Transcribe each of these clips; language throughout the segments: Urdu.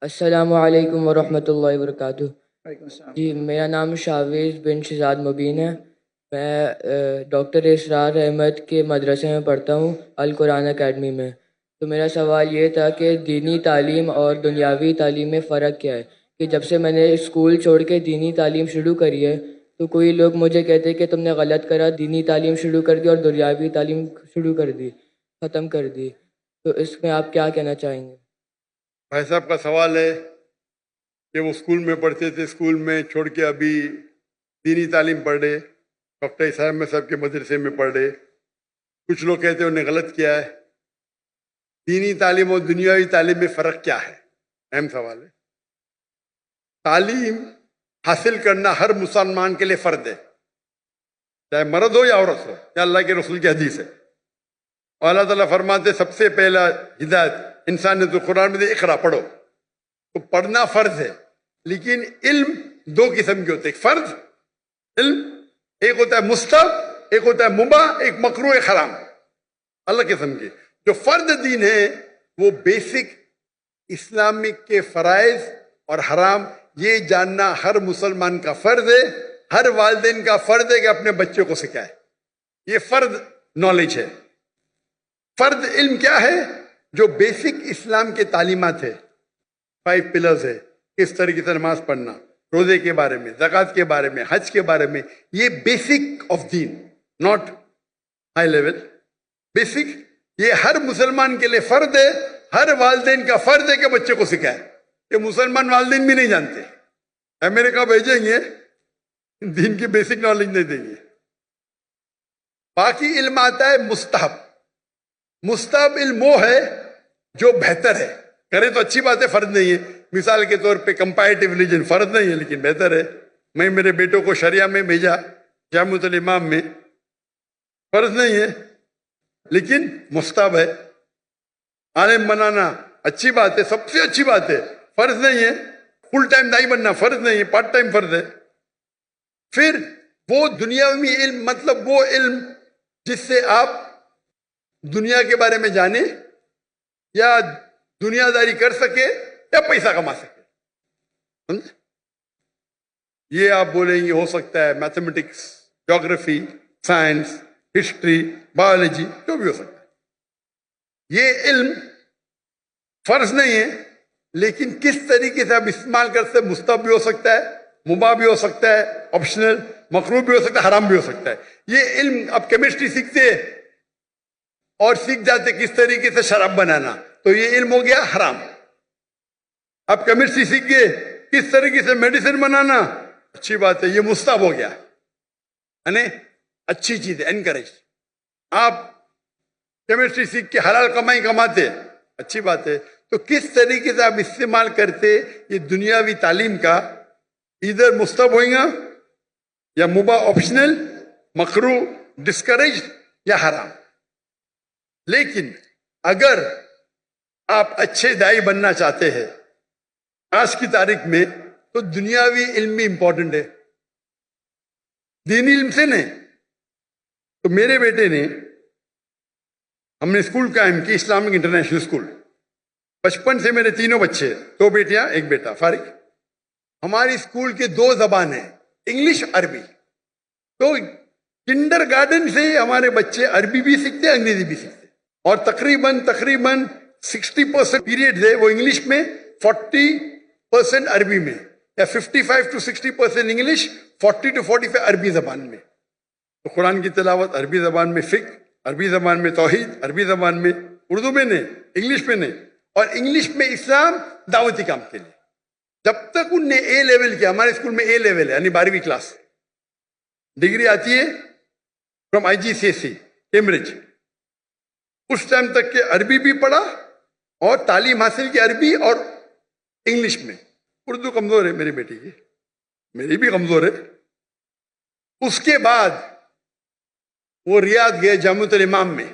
السلام علیکم ورحمۃ اللہ وبرکاتہ۔ وعلیکم السلام۔ جی میرا نام شاویز بن شہزاد مبین ہے۔ میں ڈاکٹر اسرار احمد کے مدرسے میں پڑھتا ہوں، القرآن اکیڈمی میں۔ تو میرا سوال یہ تھا کہ دینی تعلیم اور دنیاوی تعلیم میں فرق کیا ہے؟ کہ جب سے میں نے اسکول چھوڑ کے دینی تعلیم شروع کری ہے تو کوئی لوگ مجھے کہتے کہ تم نے غلط کرا، دینی تعلیم شروع کر دی اور دنیاوی تعلیم شروع کر دی، ختم کر دی۔ تو اس میں آپ کیا کہنا چاہیں گے؟ بھائی صاحب کا سوال ہے کہ وہ اسکول میں پڑھتے تھے، اسکول میں چھوڑ کے ابھی دینی تعلیم پڑھ رہے، ڈاکٹر صاحب صاحب کے مدرسے میں پڑھ رہے۔ کچھ لوگ کہتے ہیں انہیں غلط کیا ہے۔ دینی تعلیم اور دنیاوی تعلیم میں فرق کیا ہے؟ اہم سوال ہے۔ تعلیم حاصل کرنا ہر مسلمان کے لیے فرض ہے، چاہے مرد ہو یا عورت ہو، یا اللہ کے رسول کی حدیث ہے۔ اور اللہ تعالیٰ فرماتے سب سے پہلا ہدایت انسان نے تو قرآن میں دے، اقرا پڑھو۔ تو پڑھنا فرض ہے، لیکن علم دو قسم کے ہوتے ہیں۔ ایک فرض علم، ایک ہوتا ہے مستحب، ایک ہوتا ہے مباح، ایک مکروہ، ایک حرام، الگ قسم کے۔ جو فرض دین ہے وہ بیسک اسلامک کے فرائض اور حرام یہ جاننا ہر مسلمان کا فرض ہے، ہر والدین کا فرض ہے کہ اپنے بچوں کو سکھائے۔ یہ فرض نالج ہے۔ فرض علم کیا ہے؟ جو بیسک اسلام کے تعلیمات ہے، 5 پلرز ہے، کس طریقے سے نماز پڑھنا، روزے کے بارے میں، زکوٰۃ کے بارے میں، حج کے بارے میں، یہ بیسک آف دین، ناٹ ہائی لیول، بیسک۔ یہ ہر مسلمان کے لیے فرض ہے، ہر والدین کا فرض ہے کہ بچے کو سکھائے۔ یہ مسلمان والدین بھی نہیں جانتے، امریکہ بھیجیں گے دین کی بیسک نالج نہیں دیں گے۔ باقی علم آتا ہے مستحب۔ مستحب علم وہ ہے جو بہتر ہے، کرے تو اچھی بات ہے، فرض نہیں ہے۔ مثال کے طور پہ کمپیریٹیو ریلیجن فرض نہیں ہے لیکن بہتر ہے۔ میں میرے بیٹوں کو شریعہ میں بھیجا، جامعۃ الامام میں، فرض نہیں ہے لیکن مستحب ہے۔ عالم بنانا اچھی بات ہے، سب سے اچھی بات ہے، فرض نہیں ہے۔ فل ٹائم دائی بننا فرض نہیں ہے، پارٹ ٹائم فرض ہے۔ پھر وہ دنیاوی علم، مطلب وہ علم جس سے آپ دنیا کے بارے میں جانے یا دنیا داری کر سکے یا پیسہ کما سکے، سمجھے؟ یہ آپ بولیں گے ہو سکتا ہے mathematics, geography, science, history, biology, جو بھی ہو سکتا ہے۔ یہ علم فرض نہیں ہے لیکن کس طریقے سے آپ استعمال کر سکتے، مستحب بھی ہو سکتا ہے، مباح بھی ہو سکتا ہے، آپشنل، مکروہ بھی ہو سکتا ہے، حرام بھی ہو سکتا ہے۔ یہ علم آپ کیمسٹری سیکھتے اور سیکھ جاتے کس طریقے سے شراب بنانا، تو یہ علم ہو گیا حرام۔ آپ کیمسٹری سیکھ گئے کس طریقے سے میڈیسن بنانا، اچھی بات ہے، یہ مستحب ہو گیا، یعنی اچھی چیز ہے، انکریج۔ آپ کیمسٹری سیکھ کے حلال کمائی کماتے، اچھی بات ہے۔ تو کس طریقے سے آپ استعمال کرتے یہ دنیاوی تعلیم کا، ادھر مستحب ہوئیں گا یا مباح، آپشنل، مکروہ، ڈسکریج یا حرام۔ لیکن اگر آپ اچھے دائی بننا چاہتے ہیں آج کی تاریخ میں تو دنیاوی علم بھی امپورٹنٹ ہے، دینی علم سے نہیں۔ تو میرے بیٹے نے، ہم نے اسکول قائم کی، اسلامک انٹرنیشنل اسکول۔ بچپن سے میرے تینوں بچے، 2 بیٹیاں 1 بیٹا، فارغ۔ ہماری اسکول کے 2 زبان ہیں، انگلش، عربی۔ تو کنڈر گارڈن سے ہمارے بچے عربی بھی سیکھتے، انگریزی بھی سیکھتے، اور تقریباً 60% پیریڈ ہے وہ انگلش میں، 40% عربی میں، یا 55 to 60% انگلش، 40 to 45 عربی زبان میں۔ تو قرآن کی تلاوت عربی زبان میں، فقہ عربی زبان میں، توحید عربی زبان میں، اردو میں نہیں، انگلش میں نہیں۔ اور انگلش میں اسلام دعوتی کام کے لیے۔ جب تک ان نے اے لیول کیا، ہمارے اسکول میں اے لیول ہے یعنی 12ویں کلاس، ڈگری آتی ہے فرام IGCSE کیمبرج، اس ٹائم تک کہ عربی بھی پڑھا اور تعلیم حاصل کی عربی اور انگلش میں۔ اردو کمزور ہے میری بیٹی کی، میری بھی کمزور ہے۔ اس کے بعد وہ ریاض گئے جامعۃ الامام میں،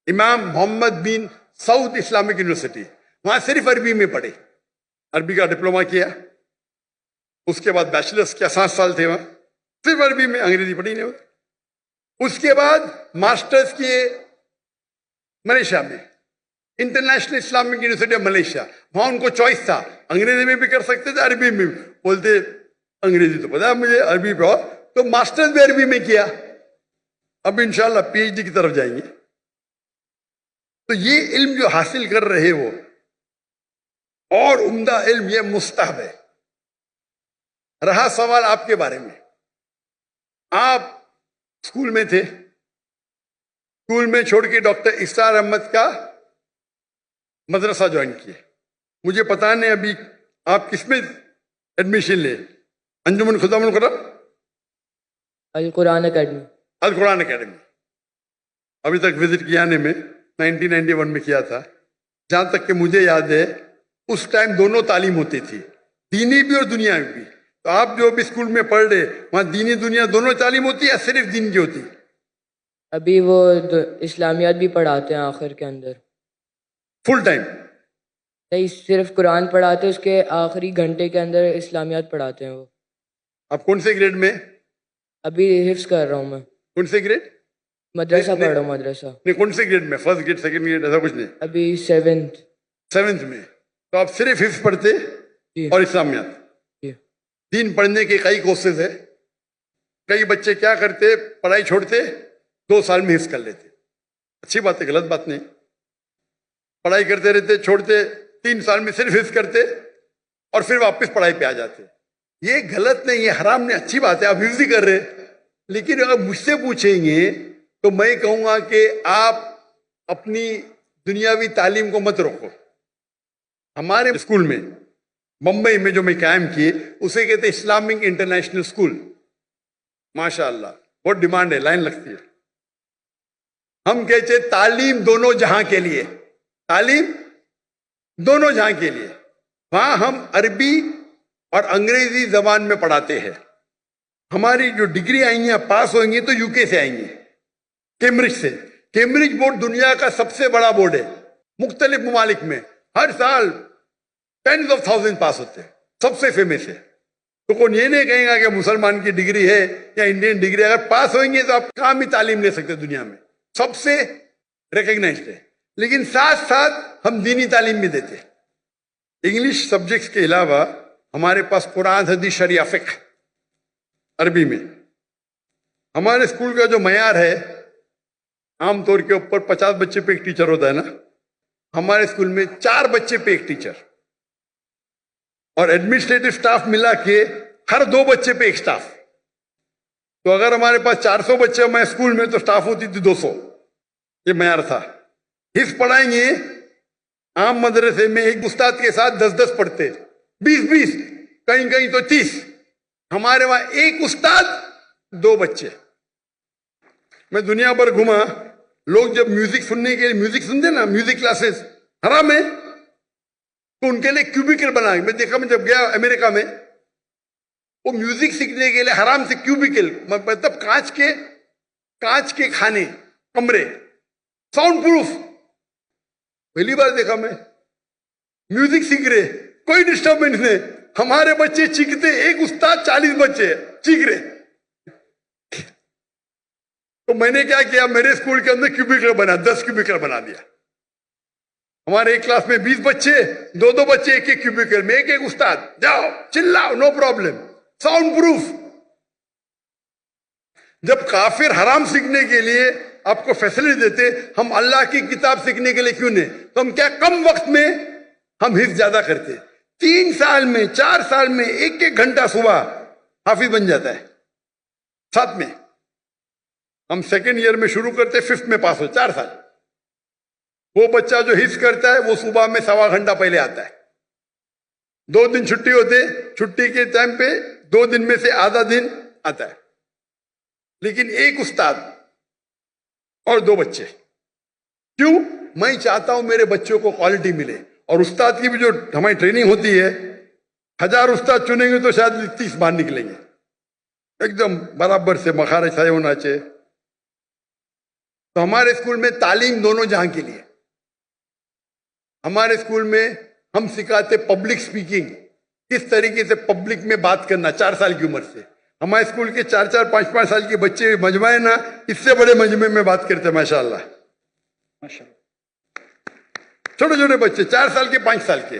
امام محمد بن سعود اسلامک یونیورسٹی، وہاں صرف عربی میں پڑھے، عربی کا ڈپلوما کیا، اس کے بعد بیچلرس کیا، 7 سال تھے وہاں، صرف عربی میں، انگریزی پڑھی نہیں ہوتی۔ اس کے بعد ماسٹرز کیے ملیشیا میں، international Islamic university of Malaysia, وہاں ان کو چوائس تھا انگریزی میں بھی کر سکتے تھے, عربی میں بھی. بولتے انگریزی تو پتا ہے مجھے, عربی پہ اور, تو ماسٹرز بھی عربی میں کیا. اب انشاءاللہ پی ایچ ڈی کی طرف جائیں گے. تو یہ علم جو حاصل کر رہے وہ اور عمدہ علم, یہ مستحب ہے. رہا سوال آپ کے بارے میں, آپ اسکول میں تھے, اسکول میں چھوڑ کے ڈاکٹر اسرار احمد کا مدرسہ جوائن کیے. مجھے پتا نہیں ابھی آپ کس میں ایڈمیشن لے, انجمن خدا من قرآن, القرآن اکیڈمی. القرآن اکیڈمی. ابھی تک وزٹ کیا نے میں 1991 میں کیا تھا. جہاں تک کہ مجھے یاد ہے اس ٹائم دونوں تعلیم ہوتی تھی, دینی بھی اور دنیاوی بھی. تو آپ جو ابھی اسکول میں پڑھ رہے وہاں دینی دنیا دونوں تعلیم ہوتی ہے یا صرف دین کی ہوتی؟ ابھی وہ اسلامیات بھی پڑھاتے ہیں آخر کے اندر. فل ٹائم نہیں, صرف قرآن پڑھاتے ہیں, اس کے آخری گھنٹے کے اندر اسلامیات پڑھاتے ہیں وہ. آپ کون سے گریڈ میں؟ ابھی حفظ کر رہا ہوں میں. کون سے گریڈ؟ مدرسہ پڑھ رہا ہوں, مدرسہ. نہیں, کون سے گریڈ میں؟ فرسٹ گریڈ, سیکنڈ گریڈ, ایسا کچھ نہیں؟ ابھی 7th. 7th میں. تو آپ صرف حفظ پڑھتے جی. اور اسلامیات؟ جی. دین پڑھنے کے کئی کورسز ہیں. کئی بچے کیا کرتے, پڑھائی چھوڑتے 2 سال میں حفظ کر لیتے. اچھی بات ہے, غلط بات نہیں. پڑھائی کرتے رہتے, چھوڑتے 3 سال میں صرف حفظ کرتے اور پھر واپس پڑھائی پہ آ جاتے. یہ غلط نہیں, یہ حرام نہیں, اچھی بات ہے, آپ حفظ ہی کر رہے. لیکن اگر مجھ سے پوچھیں گے تو میں کہوں گا کہ آپ اپنی دنیاوی تعلیم کو مت روکو. ہمارے اسکول میں ممبئی میں جو میں قائم کیے اسے کہتے ہیں اسلامک انٹرنیشنل اسکول. ماشاء اللہ بہت ڈیمانڈ ہے, لائن لگتی ہے. ہم کہتے ہیں تعلیم دونوں جہاں کے لیے, تعلیم دونوں جہاں کے لیے. وہاں ہم عربی اور انگریزی زبان میں پڑھاتے ہیں. ہماری جو ڈگری آئیں گی, پاس ہوئیں گی تو یو کے سے آئیں گی, کیمبرج سے. کیمبرج بورڈ دنیا کا سب سے بڑا بورڈ ہے. مختلف ممالک میں ہر سال 10,000 پاس ہوتے ہیں, سب سے فیمس ہے. تو کون یہ نہیں کہیں گا کہ مسلمان کی ڈگری ہے یا انڈین ڈگری, اگر پاس ہوئیں گے تو آپ کام ہی تعلیم لے سکتے دنیا میں, سب سے ریکگنائزڈ ہے. لیکن ساتھ ساتھ ہم دینی تعلیم بھی دیتے. انگلش سبجیکٹس کے علاوہ ہمارے پاس قرآن, حدیث, شریعہ, فقہ عربی میں. ہمارے اسکول کا جو معیار ہے, عام طور کے اوپر 50 بچے پہ ایک ٹیچر ہوتا ہے نا, ہمارے اسکول میں 4 بچے پہ ایک ٹیچر, اور ایڈمنسٹریٹو سٹاف ملا کے ہر 2 بچے پہ ایک سٹاف. تو اگر ہمارے پاس 400 بچے ہمارے اسکول میں تو سٹاف ہوتی تھی 200. یہ معیار تھا. حفظ پڑھائیں گے, عام مدرسے میں ایک استاد کے ساتھ 10 پڑھتے, 20 کہیں کہیں تو 30. ہمارے وہاں ایک استاد 2 بچے. میں دنیا بھر گھما, لوگ جب میوزک سننے کے لیے, میوزک سنتے نا, میوزک کلاسز حرام ہے, تو ان کے لیے کیوبیکل بنا. میں دیکھا, میں جب گیا امریکہ میں, وہ میوزک سیکھنے کے لیے حرام سے کیوبیکل, مطلب کانچ کے کھانے, کمرے, ساؤنڈ پروف. پہلی بار دیکھا میں. میوزک سیکھ رہے, کوئی ڈسٹربنس نہیں. ہمارے بچے چیختے, ایک استاد 40 بچے چیخ رہے. تو میں نے کیا کیا, میرے اسکول کے اندر کیوبیکل بنا, 10 کیوبیکل بنا دیا. ہمارے ایک کلاس میں 20 بچے, 2 بچے ایک ایک کیوبیکل میں, ایک استاد, جاؤ چلاؤ, نو پرابلم, ساؤنڈ پروف. جب کافر حرام سیکھنے کے لیے آپ کو فیسلٹی دیتے, ہم اللہ کی کتاب سیکھنے کے لیے کیوں نہیں؟ تو ہم کیا کم وقت میں ہم حفظ زیادہ کرتے. 3 سال میں, 4 سال میں 1 گھنٹہ صبح حافظ بن جاتا ہے. 7 میں ہم سیکنڈ ایئر میں شروع کرتے, 5th میں پاس ہو, 4 سال. وہ بچہ جو حفظ کرتا ہے وہ صبح میں 1.25 گھنٹہ پہلے آتا ہے. 2 دن چھٹی ہوتے, چھٹی کے ٹائم پہ 2 دن میں سے آدھا دن آتا ہے. لیکن ایک استاد اور 2 بچے. کیوں؟ میں چاہتا ہوں میرے بچوں کو کوالٹی ملے. اور استاد کی بھی جو ہماری ٹریننگ ہوتی ہے, 1000 استاد چنیں گے تو شاید 30 باہر نکلیں گے, ایک دم برابر سے مخارج صحیح ہونا چاہیے. تو ہمارے اسکول میں تعلیم دونوں جہاں کے لیے. ہمارے اسکول میں ہم سکھاتے پبلک اسپیکنگ, کس طریقے سے پبلک میں بات کرنا 4 سال کی عمر سے. ہمارے اسکول کے 4 5 سال کے بچے مجمع ہے نا, اس سے بڑے مجمع میں بات کرتے, ماشاء اللہ. چھوٹے چھوٹے بچے 4 سال کے, 5 سال کے,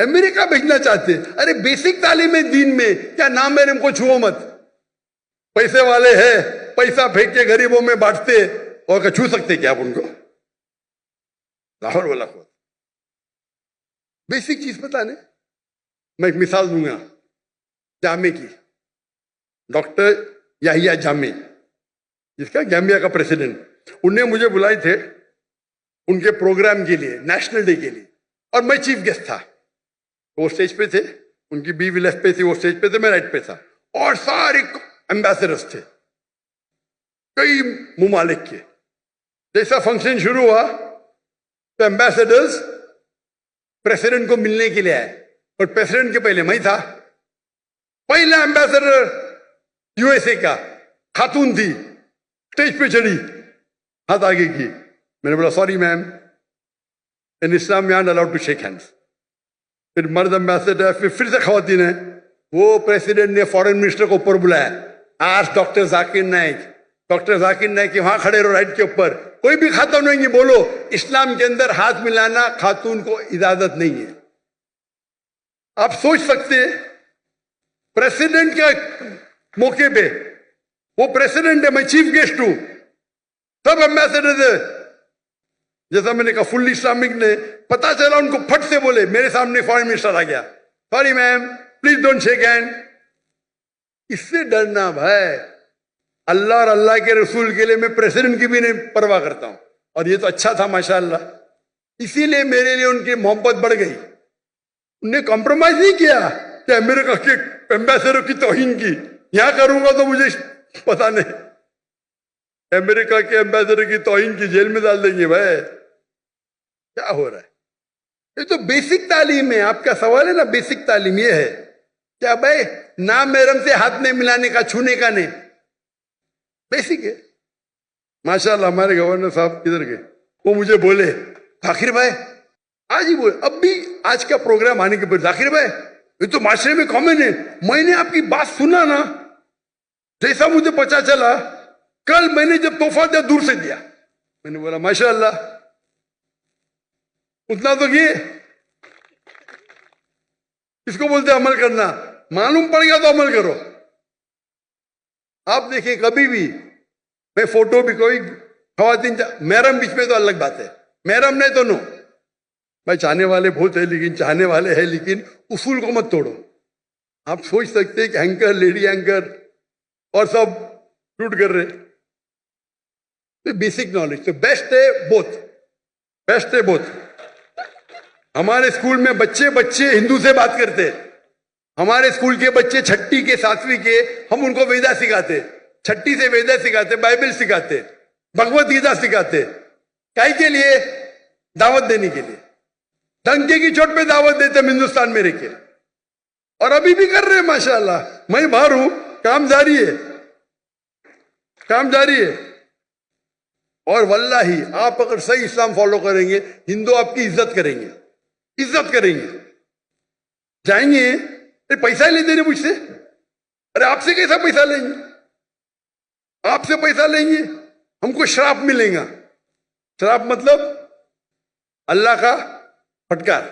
امریکہ بھیجنا چاہتے. ارے بیسک تعلیم ہے دین میں, کیا نام ہے ان کو چھوؤ مت. پیسے والے ہیں, پیسہ پھینک کے غریبوں میں بانٹتے, اور کہ چھو سکتے کیا آپ ان کو؟ لاہور والا خود بیسک چیز پتا نہیں. میں ایک مثال دوں گا جامع کی. ڈاکٹر یحییٰ جامع, جس کا گیمبیا کا پریسیڈنٹ, انہوں نے مجھے بلائے تھے ان کے پروگرام کے لیے, نیشنل ڈے کے لیے, اور میں چیف گیسٹ تھا. وہ اسٹیج پہ تھے, ان کی بیوی لیفٹ پہ تھی, وہ اسٹیج پہ تھے, میں رائٹ پہ تھا, اور سارے ایمبیسڈرز تھے کئی ممالک کے. جیسا فنکشن شروع ہوا تو ایمبیسڈرز پریسیڈنٹ کو ملنے کے لیے آئے, اور پریسیڈنٹ کے پہلے میں تھا. پہلا ایمبیسڈر یو ایس اے کا خاتون تھی, اسٹیج پہ چڑھی, ہاتھ آگے کی. میں نے بولا سوری میم, ان اسلام میں aren't allowed to shake hands. پھر مرد ایمبیسڈر, پھر سے خواتین ہیں. وہ پریسیڈنٹ نے فارن منسٹر کو اوپر بلایا, آج ڈاکٹر ذاکر نائک, ڈاکٹر ذاکر نائک وہاں کھڑے رہو رائٹ کے اوپر, کوئی بھی خاتون نہیں بولو, اسلام کے اندر ہاتھ ملانا خاتون کو اجازت نہیں ہے. آپ سوچ سکتے پریسیڈنٹ کے موقع پہ, وہ پریسیڈنٹ ہے, میں چیف گیسٹ ہوں, سب ایمبیسڈر ہے. جیسا میں نے کہا فل اسلامک نے, پتا چلا ان کو پھٹ سے بولے, میرے سامنے فارن منسٹر آ گیا, sorry ma'am please don't shake hand. اس سے ڈرنا بھائی, اللہ اور اللہ کے رسول کے لیے میں پریسیڈنٹ کی بھی نہیں پرواہ کرتا ہوں. اور یہ تو اچھا تھا ماشاءاللہ, اسی لیے میرے لیے ان کی محبت بڑھ گئی. انہوں نے کمپرومائز نہیں کیا کہ امریکہ کے ایمبیسڈر کی توہین کی. یہاں کروں گا تو مجھے پتا نہیں, امریکہ کے ایمبیسڈر کی توہین کی جیل میں ڈال دیں گے. بھائی کیا ہو رہا ہے؟ یہ تو بیسک تعلیم ہے. آپ کا سوال ہے نا, بیسک تعلیم یہ ہے کیا بھائی نام محرم سے ہاتھ نہیں ملانے کا, چھونے کا نہیں, بیسک ہے. ماشاءاللہ ہمارے گورنر صاحب کدھر گئے, وہ مجھے بولے ذاکر بھائی, آج ہی بولے, اب بھی آج کا پروگرام آنے کے بعد, ذاکر بھائی یہ تو معاشرے میں کامن ہے, میں نے آپ کی بات سنا نا, جیسا مجھے پتا چلا کل میں نے جب تحفہ دیا دور سے دیا. میں نے بولا ماشاءاللہ, اتنا تو یہ اس کو بولتے عمل کرنا. معلوم پڑ گیا تو عمل کرو. آپ دیکھیں کبھی بھی, میں فوٹو بھی کوئی خواتین محرم بیچ میں تو الگ بات ہے, محرم نہیں تو نو. بھائی چاہنے والے بہت ہیں, لیکن چاہنے والے ہیں, لیکن اصول کو مت توڑو. آپ سوچ سکتے کہ اینکر, لیڈی اینکر اور سب شوٹ کر رہے. بیسک نالج تو بیسٹ ہے, بوتھ بیسٹ ہے, بوتھ. ہمارے اسکول میں بچے ہندو سے بات کرتے. ہمارے اسکول کے بچے چھٹی کے, ساتویں کے, ہم ان کو ویدا سکھاتے, چھٹی سے ویدا سکھاتے, بائبل سکھاتے, بھگوت گیتا سکھاتے. کائی کے لیے؟ دعوت دینے کے لیے. ڈنکے کی چوٹ پہ دعوت دیتے ہم ہندوستان میں رہ کے, اور ابھی بھی کر رہے ہیں ماشاءاللہ. میں باہر ہوں, کام جاری ہے, کام جاری ہے. اور واللہ آپ اگر صحیح اسلام فالو کریں گے, ہندو آپ کی عزت کریں گے, عزت کریں گے. جائیں گے, پیسہ ہی لیتے ہیں مجھ سے, ارے آپ سے کیسا پیسہ لیں گے؟ آپ سے پیسہ لیں گے, ہم کو شراپ ملے گا. شراپ مطلب اللہ کا پھٹکار.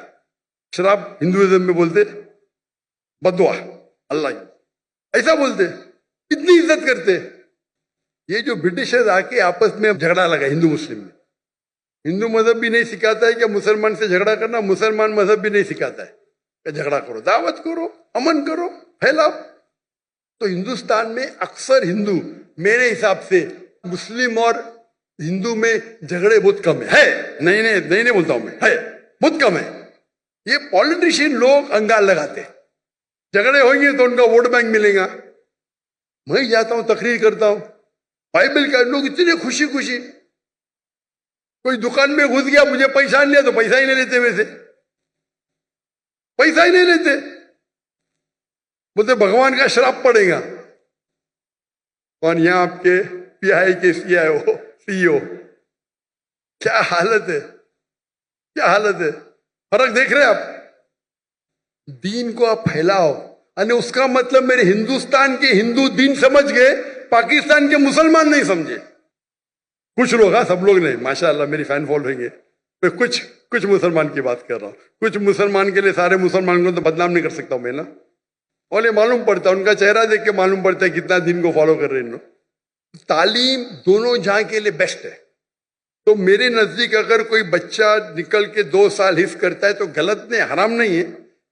شراپ ہندوازم میں بولتے بدعا, اللہ ایسا بولتے. اتنی عزت کرتے. یہ جو برٹشرز آ کے آپس میں جھگڑا لگا ہندو مسلم میں, ہندو مذہب بھی نہیں سکھاتا ہے کہ مسلمان سے جھگڑا کرنا, مسلمان مذہب بھی نہیں سکھاتا ہے کہ جھگڑا کرو. دعوت کرو, امن کرو, پھیلاؤ. تو ہندوستان میں اکثر ہندو, میرے حساب سے مسلم اور ہندو میں جھگڑے بہت کم ہے. نہیں بولتا ہوں میں, ہے بہت کم ہے. یہ پولیٹیشین لوگ انگال لگاتے, جھگڑے ہوئیں گے تو ان کا ووٹ بینک ملے گا. میں جاتا ہوں, تقریر کرتا ہوں, بائبل کا, لوگ اتنے خوشی خوشی. کوئی دکان میں گھس گیا, مجھے پیسہ نہیں لیا تو پیسہ ہی نہیں لیتے, ویسے پیسہ ہی نہیں لیتے. بولتے بھگوان کا شراپ پڑے گا. کون یہاں آپ کے پی آئی کے سی او, کیا حالت ہے, کیا حالت ہے. فرق دیکھ رہے آپ. دین کو آپ پھیلاؤ, یعنی اس کا مطلب میرے ہندوستان کے ہندو دین سمجھ گئے, پاکستان کے مسلمان نہیں سمجھے. کچھ لوگ, ہاں سب لوگ نہیں, ماشاءاللہ میری فین فالوئنگ ہے. کچھ کچھ مسلمان کی بات کر رہا ہوں. کچھ مسلمان کے لیے سارے مسلمان کو تو بدنام نہیں کر سکتا ہوں میں نا. اور یہ معلوم پڑتا ہے, ان کا چہرہ دیکھ کے معلوم پڑتا ہے کتنا دین کو فالو کر رہے ہیں. تعلیم دونوں جہاں کے لیے بیسٹ ہے. تو میرے نزدیک اگر کوئی بچہ نکل کے 2 سال حفظ کرتا ہے تو غلط نہیں, حرام نہیں ہے,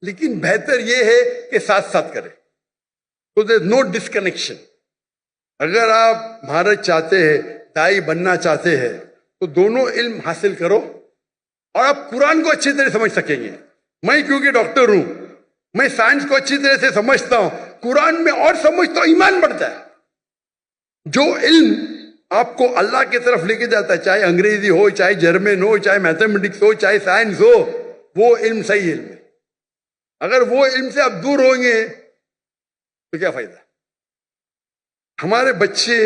لیکن بہتر یہ ہے کہ ساتھ ساتھ کرے. تو دیر نو ڈسکنیکشن. اگر آپ مہارت چاہتے ہیں, دائی بننا چاہتے ہیں, تو دونوں علم حاصل کرو اور آپ قرآن کو اچھی طرح سمجھ سکیں گے. میں کیونکہ ڈاکٹر ہوں, میں سائنس کو اچھی طرح سے سمجھتا ہوں, قرآن میں اور سمجھتا ہوں, ایمان بڑھتا ہے. جو علم آپ کو اللہ کی طرف لے کے جاتا ہے, چاہے انگریزی ہو, چاہے جرمن ہو, چاہے میتھمیٹکس ہو, چاہے سائنس ہو, وہ علم صحیح علم ہے. اگر وہ علم سے آپ دور ہوں گے تو کیا فائدہ. ہمارے بچے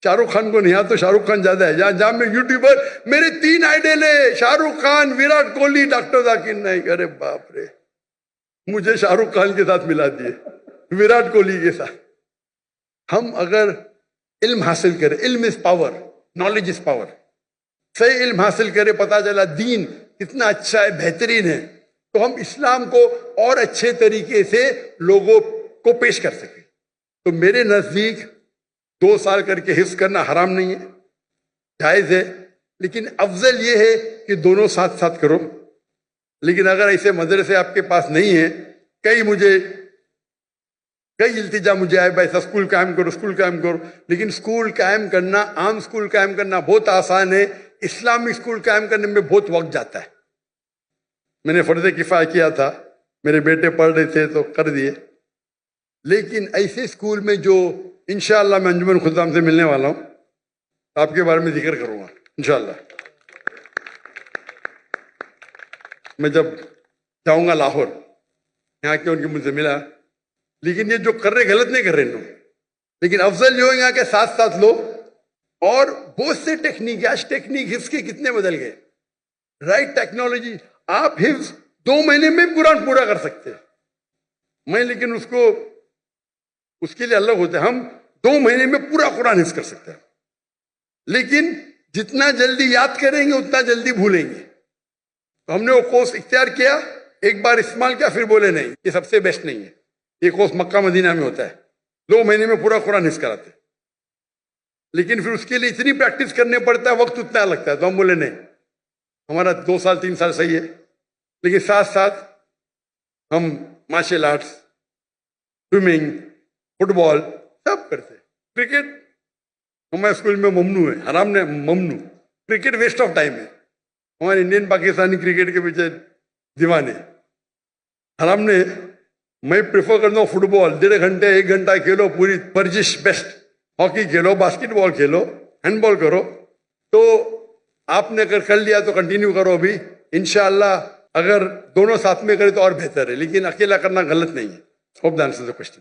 شاہ رخ خان کو نہیں آتا تو شاہ رخ خان زیادہ ہے. جہاں میں یوٹیوبر, میرے 3 آئیڈل ہے, شاہ رخ خان, وراٹ کوہلی, ڈاکٹر ذاکر نائک. ارے باپ رے, مجھے شاہ رخ خان کے ساتھ ملا دیے, وراٹ کوہلی کے ساتھ. ہم اگر علم حاصل کریں, علم is power, knowledge is power, صحیح علم حاصل کرے, پتا چلا دین کتنا اچھا ہے, بہترین ہے, تو ہم اسلام کو اور اچھے طریقے سے لوگوں کو پیش کر سکیں. تو میرے نزدیک 2 سال کر کے حفظ کرنا حرام نہیں ہے, جائز ہے, لیکن افضل یہ ہے کہ دونوں ساتھ ساتھ کرو. لیکن اگر ایسے مدرسے آپ کے پاس نہیں ہیں, کئی التجا مجھے آئے, بھائی اسکول قائم کرو, اسکول قائم کرو. لیکن اسکول قائم کرنا, عام اسکول قائم کرنا بہت آسان ہے, اسلامی اسکول قائم کرنے میں بہت وقت جاتا ہے. میں نے فرض کفایہ کیا تھا, میرے بیٹے پڑھ رہے تھے تو کر دیے. لیکن ایسے اسکول میں جو انشاءاللہ میں انجمن خدام سے ملنے والا ہوں, آپ کے بارے میں ذکر کروں گا انشاءاللہ. میں جب جاؤں گا لاہور, یہاں کے ان کے مجھ سے ملا, لیکن یہ جو کر رہے غلط نہیں کر رہے انہوں, لیکن افضل جو ہے کہ ساتھ ساتھ لو. اور بہت سے ٹیکنیک, آج ٹیکنیک حفظ کے کتنے بدل گئے. رائٹ ٹیکنالوجی, آپ حفظ 2 مہینے میں قرآن پورا کر سکتے ہیں. میں لیکن اس کے لیے الگ ہوتا ہے. ہم 2 مہینے میں پورا قرآن حفظ کر سکتے ہیں, لیکن جتنا جلدی یاد کریں گے اتنا جلدی بھولیں گے. تو ہم نے وہ کورس اختیار کیا, ایک بار استعمال کیا, پھر بولے نہیں یہ سب سے بیسٹ نہیں ہے. یہ کورس مکہ مدینہ میں ہوتا ہے, 2 مہینے میں پورا قرآن حفظ کراتے ہیں, لیکن پھر اس کے لیے اتنی پریکٹس کرنے پڑتا ہے, وقت اتنا لگتا ہے. تو ہم بولے نہیں, ہمارا 2 سال 3 سال صحیح ہے, لیکن ساتھ ساتھ ہم مارشل آرٹس, سوئمنگ, فٹ بال سب کرتے. کرکٹ ہمارے اسکول میں ممنوع ہے, حرام نے ممنوع. کرکٹ ویسٹ آف ٹائم ہے. ہمارے انڈین پاکستانی کرکٹ کے پیچھے دیوانے, حرام نے. میں پریفر کرتا ہوں فٹ بال, 1.5 گھنٹے 1 گھنٹہ کھیلو, پوری ورزش بیسٹ. ہاکی کھیلو, باسکٹ بال کھیلو, ہینڈ بال کرو. تو آپ نے اگر کر لیا تو کنٹینیو کرو ابھی انشاءاللہ. اگر دونوں ساتھ میں کرے تو اور بہتر ہے, لیکن اکیلا کرنا غلط نہیں ہے. Hope the answer the question.